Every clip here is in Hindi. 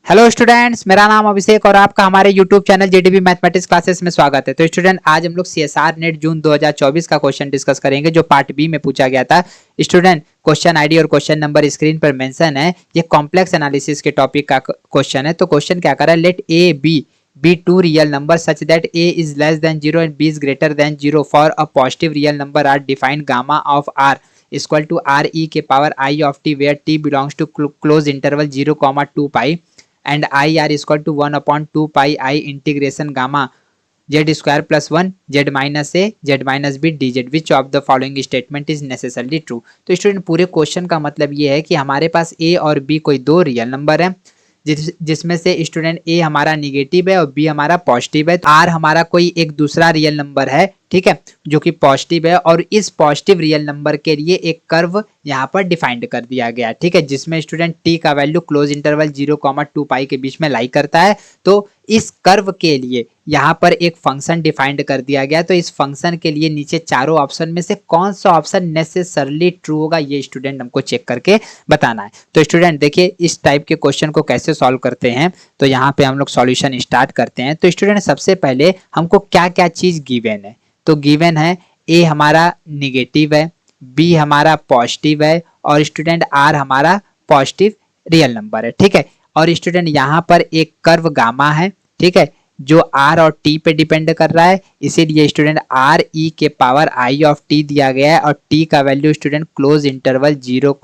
हेलो स्टूडेंट्स, मेरा नाम अभिषेक और आपका हमारे YouTube channel JDB mathematics classes में स्वागत है। तो स्टूडेंट, आज हम लोग सीएसआर नेट जून 2024 का क्वेश्चन डिस्कस करेंगे जो पार्ट बी में पूछा गया था। स्टूडेंट, क्वेश्चन आईडी और क्वेश्चन नंबर स्क्रीन पर मेंशन है। ये कॉम्प्लेक्स एनालिसिस के टॉपिक का क्वेश्चन है। तो क्वेश्चन क्या कर रहा है, let a b be two real numbers such that a is less than 0 and b is greater than 0 for a positive real number are defined gamma of r is equal to r e के power I of t where t belongs to close interval 0 2 pi and I r is equal to 1 upon 2 pi I integration gamma z square plus 1 z minus a z minus b dz which of the following statement is necessarily true। तो स्टूडेंट, पूरे क्वेश्चन का मतलब ये है कि हमारे पास a और b कोई दो रियल नंबर है जिसमें से स्टूडेंट ए हमारा निगेटिव है और बी हमारा पॉजिटिव है। आर हमारा कोई एक दूसरा रियल नंबर है, ठीक है, जो कि पॉजिटिव है और इस पॉजिटिव रियल नंबर के लिए एक कर्व यहाँ पर डिफाइंड कर दिया गया, ठीक है, जिसमें स्टूडेंट टी का वैल्यू क्लोज इंटरवल 0 2 पाई के बीच में लाई करता है। तो इस कर्व के लिए यहाँ पर एक फंक्शन डिफाइंड कर दिया गया। तो इस फंक्शन के लिए नीचे चारों ऑप्शन में से कौन सा ऑप्शन नेसेसरली ट्रू होगा, ये स्टूडेंट हमको चेक करके बताना है। तो स्टूडेंट देखिए, इस टाइप के क्वेश्चन को कैसे सॉल्व करते हैं। तो यहाँ पे हम लोग सॉल्यूशन स्टार्ट करते हैं। तो स्टूडेंट, सबसे पहले हमको क्या क्या चीज गिवन है। तो गिवन है ए हमारा निगेटिव है, बी हमारा पॉजिटिव है और स्टूडेंट आर हमारा पॉजिटिव रियल नंबर है, ठीक है। और स्टूडेंट यहाँ पर एक कर्व गामा है, ठीक है, जो आर और टी पे डिपेंड कर रहा है। इसीलिए स्टूडेंट आर ई के पावर आई ऑफ टी दिया गया है और टी का वैल्यू स्टूडेंट क्लोज इंटरवल 0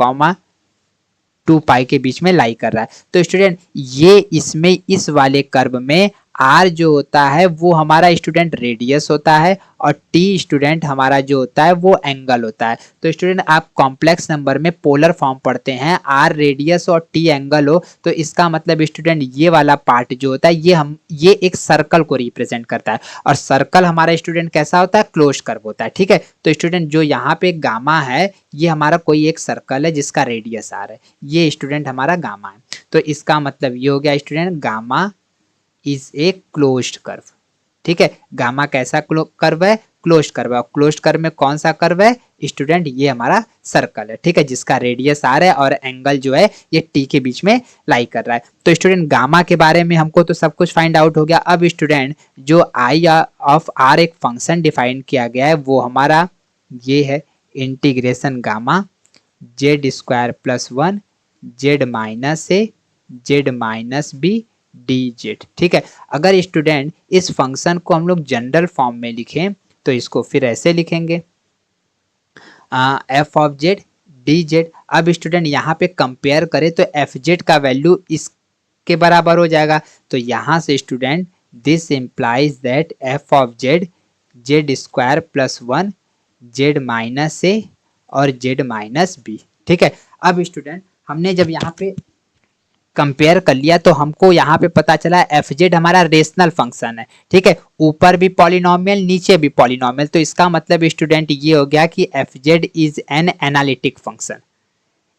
2 पाई के बीच में लाई कर रहा है। तो स्टूडेंट, ये इसमें इस वाले कर्व में आर जो होता है वो हमारा स्टूडेंट रेडियस होता है और टी स्टूडेंट हमारा जो होता है वो एंगल होता है। तो स्टूडेंट, आप कॉम्प्लेक्स नंबर में पोलर फॉर्म पढ़ते हैं, आर रेडियस और टी एंगल हो तो इसका मतलब स्टूडेंट ये वाला पार्ट जो होता है ये एक सर्कल को रिप्रेजेंट करता है और सर्कल हमारा स्टूडेंट कैसा होता है, क्लोज कर्व होता है, ठीक है। तो स्टूडेंट, जो यहाँ पे गामा है ये हमारा कोई एक सर्कल है जिसका रेडियस आर है, ये स्टूडेंट हमारा गामा है। तो इसका मतलब ये हो गया student, gamma is a closed curve, ठीक है। गामा कैसा कर्व है, क्लोज्ड कर्व है। क्लोज्ड कर्व में कौन सा कर्व है स्टूडेंट, ये हमारा सर्कल है, ठीक है, जिसका रेडियस आर है और एंगल जो है ये टी के बीच में लाई कर रहा है। तो स्टूडेंट, गामा के बारे में हमको तो सब कुछ फाइंड आउट हो गया। अब स्टूडेंट, जो आई ऑफ आर एक फंक्शन डिफाइन किया गया है वो हमारा ये है integration gamma Z square plus 1 Z minus ए Z minus B D Z, ठीक है। अगर स्टूडेंट इस फंक्शन को हम लोग जनरल फॉर्म में लिखें तो इसको फिर ऐसे लिखेंगे F of Z D Z. अब स्टूडेंट यहाँ पे कंपेयर करें तो एफ जेड का वैल्यू इसके बराबर हो जाएगा। तो यहाँ से student this implies that F of Z Z square plus 1 Z minus A और जेड माइनस बी, ठीक है। अब स्टूडेंट, हमने जब यहाँ पे कंपेयर कर लिया तो हमको यहाँ पे पता चला एफ जेड हमारा रेशनल फंक्शन है, ठीक है, ऊपर भी पॉलिनोमियल नीचे भी पॉलिनोमियल। तो इसका मतलब स्टूडेंट ये हो गया कि F Z is an analytic function.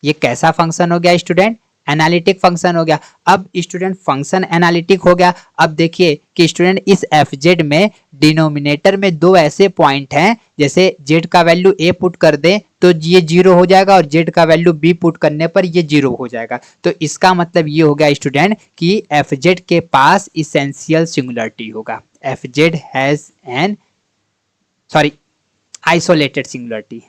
ये कैसा फंक्शन हो गया स्टूडेंट, एनालिटिक फंक्शन हो गया। अब स्टूडेंट फंक्शन एनालिटिक हो गया। अब देखिए कि स्टूडेंट इस एफ जेड में डिनोमिनेटर में दो ऐसे पॉइंट हैं, जैसे जेड का वैल्यू ए पुट कर दें तो ये 0 हो जाएगा और जेड का वैल्यू बी पुट करने पर ये 0 हो जाएगा। तो इसका मतलब ये हो गया स्टूडेंट कि एफ जेड के पास इसेंशियल सिंगुलरिटी होगा। F Z has an isolated singularity,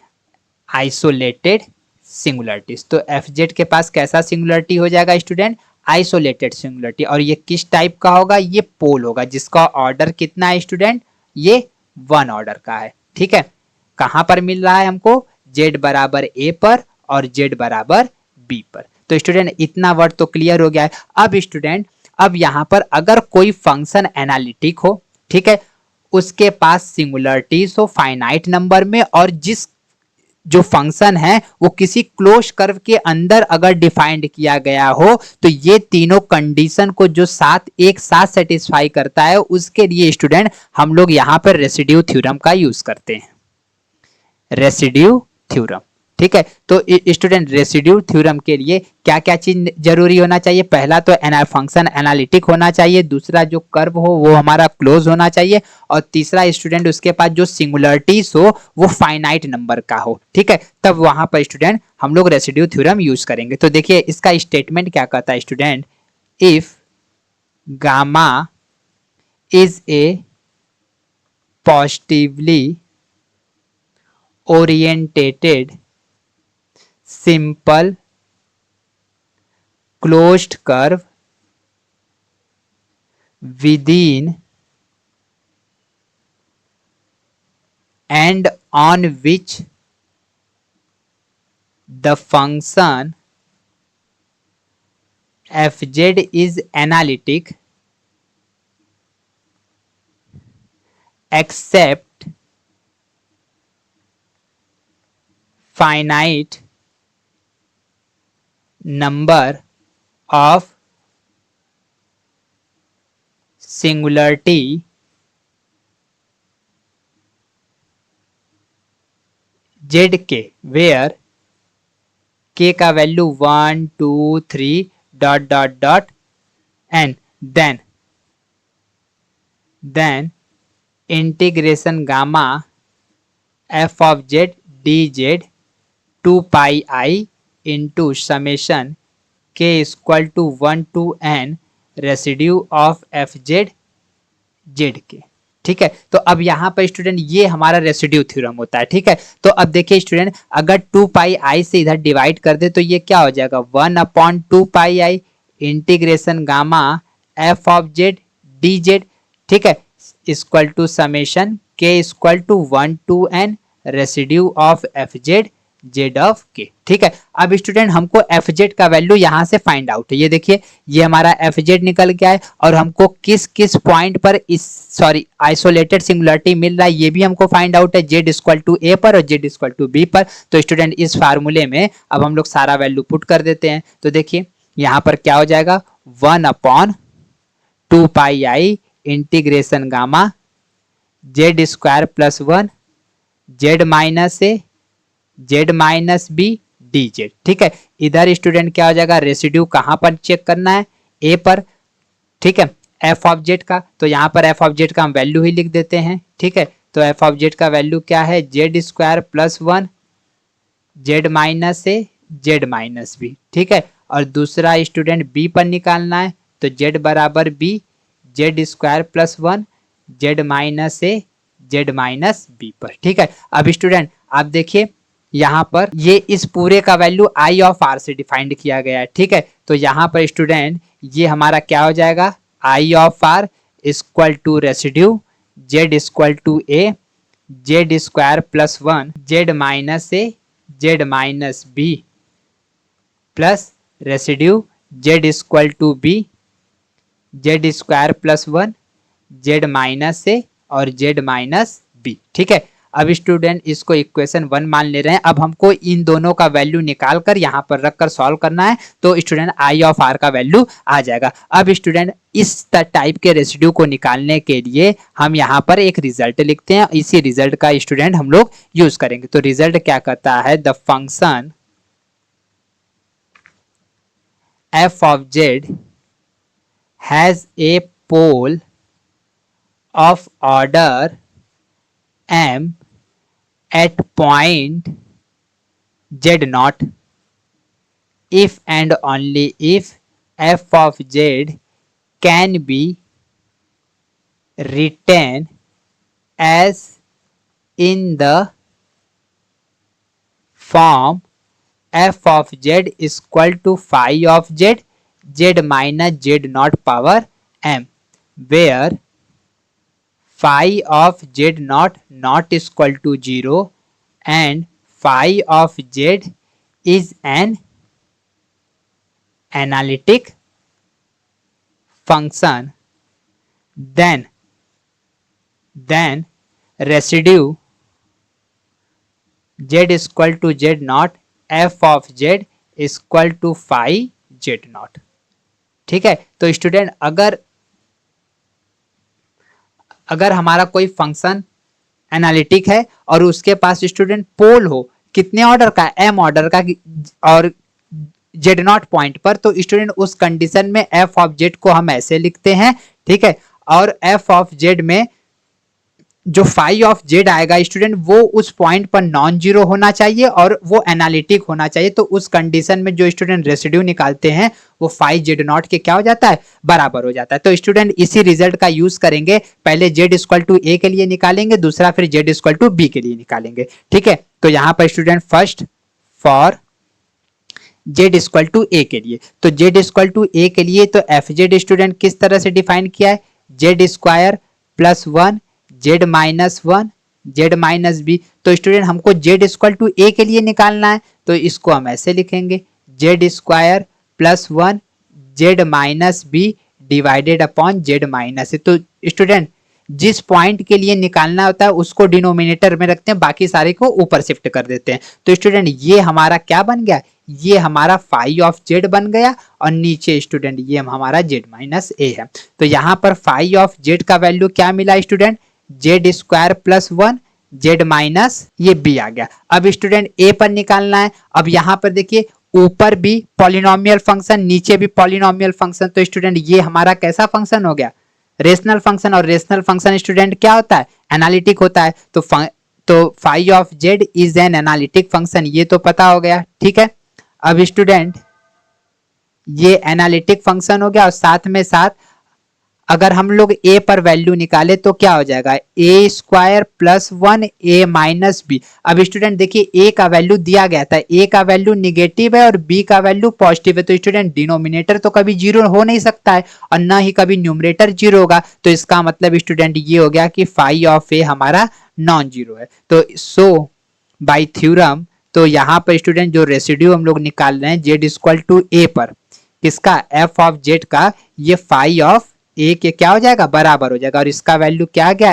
isolated singularities. तो एफ जेड के पास कैसा सिंगुलरिटी हो जाएगा स्टूडेंट, आइसोलेटेड सिंगुलरिटी। और ये किस टाइप का होगा, ये पोल होगा जिसका ऑर्डर कितना है स्टूडेंट, ये 1 ऑर्डर का है, ठीक है। कहां पर मिल रहा है हमको, जेड बराबर ए पर और जेड बराबर बी पर। तो स्टूडेंट, इतना वर्ड तो क्लियर हो गया है। अब स्टूडेंट, अब यहां पर अगर कोई फंक्शन एनालिटिक हो, ठीक है, उसके पास सिंगुलरिटीज हो फाइनाइट नंबर में और जिस जो फंक्शन है वो किसी क्लोज कर्व के अंदर अगर डिफाइंड किया गया हो तो ये तीनों कंडीशन को जो एक साथ सेटिस्फाई करता है उसके लिए स्टूडेंट हम लोग यहां पर रेसिड्यू थ्योरम का यूज करते हैं, रेसिड्यू थ्योरम, ठीक है। तो स्टूडेंट, रेसिड्यू थ्योरम के लिए क्या क्या चीज जरूरी होना चाहिए, पहला तो फंक्शन एनालिटिक होना चाहिए, दूसरा जो कर्व हो वो हमारा क्लोज होना चाहिए और तीसरा स्टूडेंट उसके पास जो सिंगुलरिटीज हो वो फाइनाइट नंबर का हो, ठीक है। तब वहां पर स्टूडेंट हम लोग रेसिड्यू थ्योरम यूज करेंगे। तो देखिए इसका स्टेटमेंट क्या कहता है student, if gamma is a positively orientated simple closed curve within and on which the function fz is analytic except finite number of singularity zk where k का value 1 2 3 dot dot dot and then integration gamma f of z dz 2 pi I into summation k equal to 1 to n residue of F Z Z के। ठीक है, तो अब यहाँ पर स्टूडेंट ये हमारा रेसिड्यू थ्योरम होता है। ठीक है, तो अब देखिए स्टूडेंट, अगर 2 पाई आई से इधर डिवाइड कर दे तो ये क्या हो जाएगा 1/2 pi I integration gamma F of Z D Z. ठीक है, equal to summation K equal to 1 to n residue of F Z Z of K. ठीक है, अब स्टूडेंट हमको एफ जेड का वैल्यू यहाँ से फाइंड आउट है। ये देखिए ये हमारा एफ जेड निकल गया है और हमको किस किस पॉइंट पर इस आइसोलेटेड सिंगुलरिटी मिल रहा है ये भी हमको फाइंड आउट है, जेड इक्वल टू ए पर और जेड इक्वल टू बी पर। तो स्टूडेंट इस फार्मूले में अब हम लोग सारा वैल्यू पुट कर देते हैं। तो देखिए यहाँ पर क्या हो जाएगा 1/2 pi I integration gamma Z square plus 1 Z minus A Z minus B D Z. ठीक है, इधर स्टूडेंट क्या हो जाएगा रेसिड्यू कहां पर चेक करना है ए पर। ठीक है, एफ ऑफ जेड का, तो यहाँ पर एफ ऑफ जेड का हम वैल्यू ही लिख देते हैं। ठीक है, तो एफ ऑफ जेड का वैल्यू क्या है Z square plus 1 Z minus ए जेड माइनस बी। ठीक है, और दूसरा स्टूडेंट बी पर निकालना है, तो जेड बराबर B Z square plus 1 Z minus ए जेड माइनस बी पर। ठीक है, अब स्टूडेंट आप देखिए यहाँ पर ये इस पूरे का वैल्यू आई ऑफ आर से डिफाइंड किया गया है। ठीक है, तो यहाँ पर स्टूडेंट ये हमारा क्या हो जाएगा I of are equal to residue Z equal to A Z square plus 1 Z minus A Z minus B plus residue Z equal to B Z square plus 1 Z minus A और जेड माइनस बी। ठीक है, अब स्टूडेंट इसको इक्वेशन 1 मान ले रहे हैं। अब हमको इन दोनों का वैल्यू निकाल कर यहाँ पर रखकर सॉल्व करना है, तो स्टूडेंट आई ऑफ आर का वैल्यू आ जाएगा। अब स्टूडेंट इस टाइप के रेसिड्यू को निकालने के लिए हम यहाँ पर एक रिजल्ट लिखते हैं, इसी रिजल्ट का स्टूडेंट हम लोग यूज करेंगे। तो रिजल्ट क्या कहता है the function f of z has a pole of order m at point z naught if and only if f of z can be written as in the form f of z equal to phi of z z minus z naught power m where phi of z naught not equal to 0 and phi of z is an analytic function, then residue z equal to z naught f of z equal to phi z naught। ठीक है, तो स्टूडेंट अगर हमारा कोई फंक्शन एनालिटिक है और उसके पास स्टूडेंट पोल हो कितने ऑर्डर का एम ऑर्डर का और जेड नॉट पॉइंट पर, तो स्टूडेंट उस कंडीशन में एफ ऑफ जेड को हम ऐसे लिखते हैं। ठीक है, और एफ ऑफ जेड में जो फाई ऑफ जेड आएगा स्टूडेंट वो उस पॉइंट पर नॉन जीरो होना चाहिए और वो एनालिटिक होना चाहिए। तो उस कंडीशन में जो स्टूडेंट रेसिड्यू निकालते हैं वो फाई जेड नॉट के क्या हो जाता है, बराबर हो जाता है। तो स्टूडेंट इसी रिजल्ट का यूज करेंगे, पहले जेड इक्वल टू ए के लिए निकालेंगे, दूसरा फिर जेड इक्वल टू बी के लिए निकालेंगे। ठीक है, तो यहां पर student first for z equal to a के लिए, तो जेड इक्वल टू ए के लिए तो एफ जेड स्टूडेंट किस तरह से डिफाइन किया है, Z square plus one z minus one z minus b. तो स्टूडेंट हमको जेड इक्वल टू ए के लिए निकालना है, तो इसको हम ऐसे लिखेंगे z square plus one z minus b divided upon z minus a. तो स्टूडेंट जिस पॉइंट के लिए निकालना होता है उसको डिनोमिनेटर में रखते हैं, बाकी सारे को ऊपर शिफ्ट कर देते हैं। तो स्टूडेंट ये हमारा क्या बन गया, ये हमारा फाई ऑफ जेड बन गया और नीचे स्टूडेंट ये हमारा जेड माइनस ए है। तो यहाँ पर फाई ऑफ जेड का वैल्यू क्या मिला student, Z square plus one z minus ये बी आ गया। अब स्टूडेंट ए पर निकालना है। अब यहाँ पर देखिए ऊपर भी पॉलिनोमियल फंक्शन नीचे भी पॉलिनोमियल फंक्शन, तो स्टूडेंट ये हमारा कैसा फंक्शन हो गया, रेशनल फंक्शन। और रेशनल फंक्शन स्टूडेंट क्या होता है, एनालिटिक होता है। तो phi of z is an analytic function, ये तो पता हो गया। ठीक है, अब स्टूडेंट ये एनालिटिक फंक्शन हो गया और साथ में साथ अगर हम लोग ए पर वैल्यू निकाले तो क्या हो जाएगा, a square plus one a minus b. अब स्टूडेंट देखिए ए का वैल्यू दिया गया था, ए का वैल्यू निगेटिव है और बी का वैल्यू पॉजिटिव है। तो स्टूडेंट डिनोमिनेटर तो कभी जीरो हो नहीं सकता है और ना ही कभी न्यूमरेटर जीरो होगा। तो इसका मतलब स्टूडेंट ये हो गया कि फाई ऑफ ए हमारा नॉन जीरो है। तो सो बाय थ्योरम, तो यहाँ पर स्टूडेंट जो रेसिड्यू हम लोग निकाल रहे हैं जेड इक्वल टू ए पर, किसका, एफ ऑफ जेड का, ये फाई ऑफ ए के क्या हो जाएगा, बराबर हो जाएगा। और इसका वैल्यू क्या आ गया,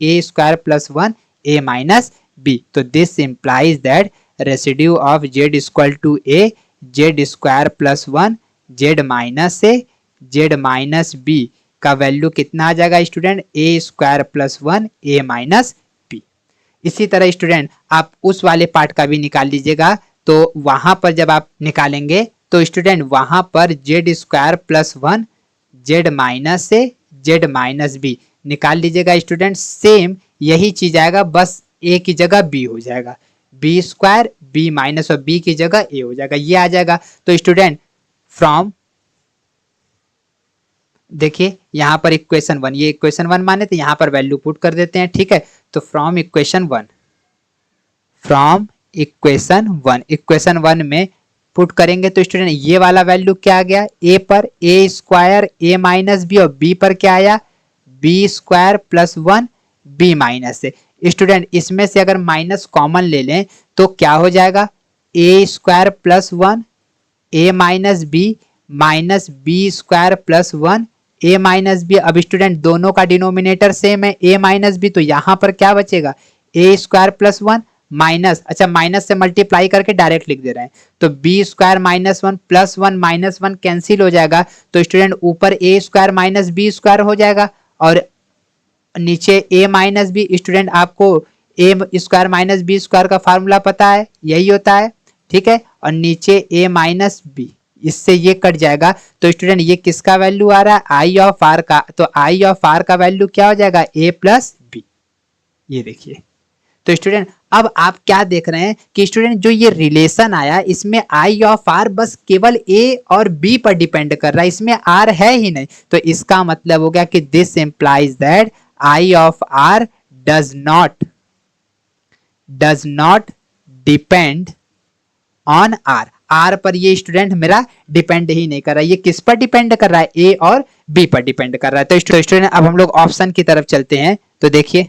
a square plus one a minus b. तो this implies that residue of z equal to A Z square plus one z minus A Z minus b का वैल्यू कितना आ जाएगा student, a square plus one a minus b. इसी तरह स्टूडेंट आप उस वाले पार्ट का भी निकाल लीजिएगा। तो वहां पर जब आप निकालेंगे तो स्टूडेंट वहां पर z square plus one z minus ए जेड माइनस बी निकाल लीजिएगा स्टूडेंट। सेम यही चीज आएगा, बस ए की जगह बी हो जाएगा, बी स्क्वायर बी माइनस और बी की जगह ए हो जाएगा, ये आ जाएगा। तो स्टूडेंट फ्रॉम, देखिए यहां पर इक्वेशन वन, ये इक्वेशन वन माने तो यहां पर वैल्यू पुट कर देते हैं। ठीक है, तो from equation one, from equation one में पुट करेंगे तो स्टूडेंट ये वाला वैल्यू क्या आ गया, ए पर a square a minus b और बी पर क्या आया, b square plus one b minus a. Student इसमें से अगर माइनस कॉमन ले लें तो क्या हो जाएगा, a square plus one a minus b square plus one a minus b. अब स्टूडेंट दोनों का डिनोमिनेटर सेम है ए माइनस बी, तो यहां पर क्या बचेगा, a square plus one minus, अच्छा माइनस से मल्टीप्लाई करके डायरेक्ट लिख दे रहे हैं, तो b square minus one plus one minus one cancel हो जाएगा। तो स्टूडेंट ऊपर a square minus b square हो जाएगा और नीचे ए माइनस बी। स्टूडेंट आपको a square minus b square का फार्मूला पता है, यही होता है। ठीक है, और नीचे ए माइनस बी, इससे ये कट जाएगा। तो स्टूडेंट ये किसका वैल्यू आ रहा है, आई ऑफ आर का। तो आई ऑफ आर का वैल्यू क्या हो जाएगा, ए प्लस बी, ये देखिए। तो स्टूडेंट अब आप क्या देख रहे हैं कि स्टूडेंट जो ये रिलेशन आया इसमें आई ऑफ आर बस केवल ए और बी पर डिपेंड कर रहा है, इसमें आर है ही नहीं। तो इसका मतलब हो गया कि this implies that i of r does not depend on r. R पर ये स्टूडेंट मेरा डिपेंड ही नहीं कर रहा है, ये किस पर डिपेंड कर रहा है, ए और बी पर डिपेंड कर रहा है। तो स्टूडेंट अब हम लोग ऑप्शन की तरफ चलते हैं। तो देखिए,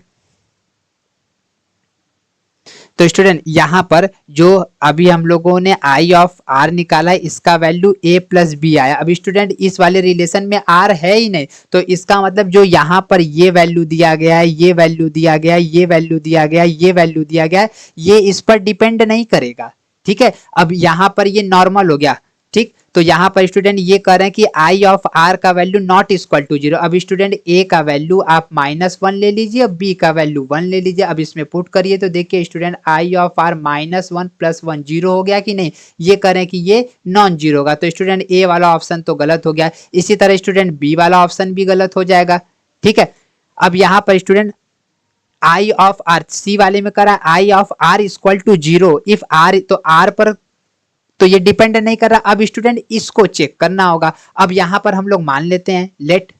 तो स्टूडेंट यहां पर जो अभी हम लोगों ने आई ऑफ आर निकाला है इसका वैल्यू ए प्लस बी आया। अब स्टूडेंट इस वाले रिलेशन में आर है ही नहीं, तो इसका मतलब जो यहां पर ये वैल्यू दिया गया है, ये वैल्यू दिया गया है, ये वैल्यू दिया गया है, ये वैल्यू दिया गया है, ये इस पर डिपेंड नहीं करेगा। ठीक है, अब यहां पर ये नॉर्मल हो गया। ठीक, तो यहां पर स्टूडेंट ये कह रहे हैं कि आई ऑफ आर का value not equal to zero. अब स्टूडेंट ए का वैल्यू आप माइनस वन ले लीजिए, बी का वैल्यू वन ले लीजिए। अब इसमें पुट करिए तो देखिए student I of r minus one plus one zero हो गया कि नहीं, ये कह रहे हैं कि ये नॉन जीरो होगा। तो स्टूडेंट ए वाला ऑप्शन तो गलत हो गया, इसी तरह स्टूडेंट बी वाला ऑप्शन भी गलत हो जाएगा। ठीक है, अब यहाँ पर student I of r, c वाले में करा I of are equal to 0 if r, तो आर पर तो ये डिपेंड नहीं कर रहा। अब स्टूडेंट इसको चेक करना होगा। अब यहां पर हम लोग मान लेते हैं let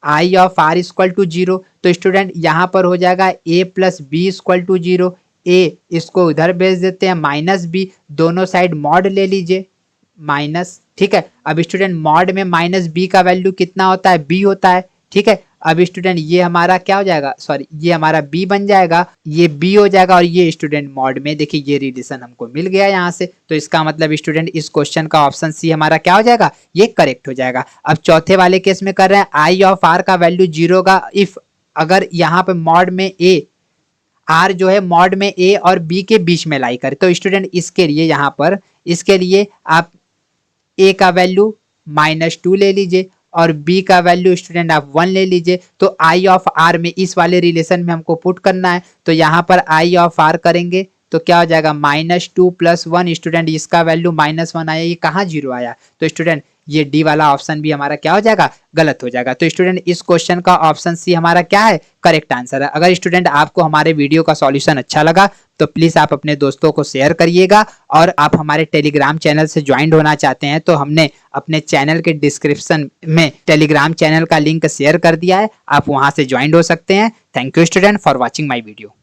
i of are equal to 0, तो स्टूडेंट यहां पर हो जाएगा a plus b equal to 0। A इसको उधर भेज देते हैं माइनस बी, दोनों साइड मॉड ले लीजिए माइनस, ठीक है। अब स्टूडेंट मॉड में माइनस बी का वैल्यू कितना होता है, बी होता है, ठीक है। अब स्टूडेंट ये हमारा क्या हो जाएगा, सॉरी ये हमारा बी बन जाएगा, ये बी हो जाएगा, और ये स्टूडेंट मॉड में देखिए ये रिलेशन हमको मिल गया यहाँ से। तो इसका मतलब स्टूडेंट इस क्वेश्चन का ऑप्शन सी हमारा क्या हो जाएगा, ये करेक्ट हो जाएगा। अब चौथे वाले केस में कर रहे हैं आई ऑफ आर का वैल्यू 0 का इफ अगर यहाँ पे मॉड में ए, आर जो है मॉड में ए और बी के बीच में लाई करे, तो स्टूडेंट इसके लिए यहाँ पर इसके लिए आप ए का वैल्यू -2 ले लीजिए और बी का वैल्यू स्टूडेंट आप 1 ले लीजिए। तो आई ऑफ आर में इस वाले रिलेशन में हमको पुट करना है, तो यहाँ पर आई ऑफ आर करेंगे तो क्या हो जाएगा -2 + 1, स्टूडेंट इसका वैल्यू -1 आया, ये कहाँ 0 आया, तो स्टूडेंट ये डी वाला ऑप्शन भी हमारा क्या हो जाएगा, गलत हो जाएगा। तो स्टूडेंट इस क्वेश्चन का ऑप्शन सी हमारा क्या है, करेक्ट आंसर है। अगर स्टूडेंट आपको हमारे वीडियो का सॉल्यूशन अच्छा लगा तो प्लीज आप अपने दोस्तों को शेयर करिएगा, और आप हमारे टेलीग्राम चैनल से ज्वाइन होना चाहते हैं तो हमने अपने चैनल के डिस्क्रिप्शन में टेलीग्राम चैनल का लिंक शेयर कर दिया है, आप वहां से ज्वाइन हो सकते हैं। Thank you student for watching my video.